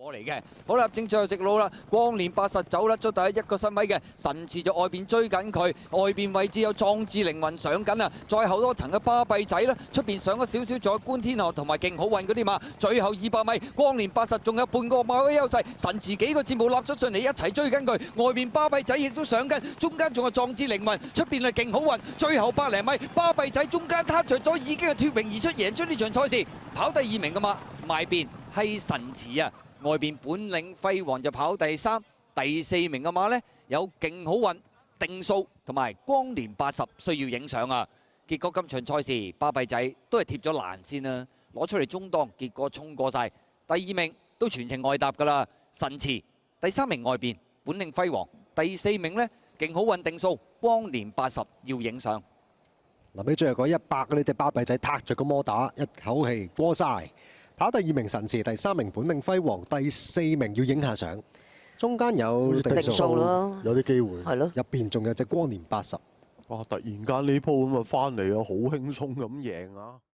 過嚟嘅。好啦，正最後直路啦，光年80走甩咗第一個身位嘅神池就外邊追緊佢，外邊位置有壯志凌雲上緊啊，再後多層嘅巴閉仔啦，出邊上咗少少，仲有觀天河同埋勁好運嗰啲馬，最後200米光年80仲有半個馬位優勢，神池幾個節目落咗上嚟一齊追緊佢，外邊巴閉仔亦都上緊，中間仲有壯志凌雲，出邊係勁好運，最後100零米巴閉仔中間撻着咗，已經係脫穎而出贏出呢場賽事，跑第2名嘅馬埋邊係神池啊！外邊本領輝煌就跑第3，第4名嘅馬呢，有勁好運、定數同埋光年80需要影相啊！結果今場賽事巴閉仔都係貼咗欄先啦，攞出嚟中檔，結果衝過晒第2名都全程外搭㗎啦。神池第3名外邊本領輝煌，第4名呢，勁好運定數光年80要影相。臨尾最後嗰100嗰呢隻巴閉仔撻着個摩打，一口氣過晒。跑第2名神池，第3名本領輝煌，第4名要影下相。中間有定數咯，有啲機會。係咯，入邊仲有隻光年80。哇！突然間呢鋪咁啊翻嚟啊，好輕鬆咁贏啊！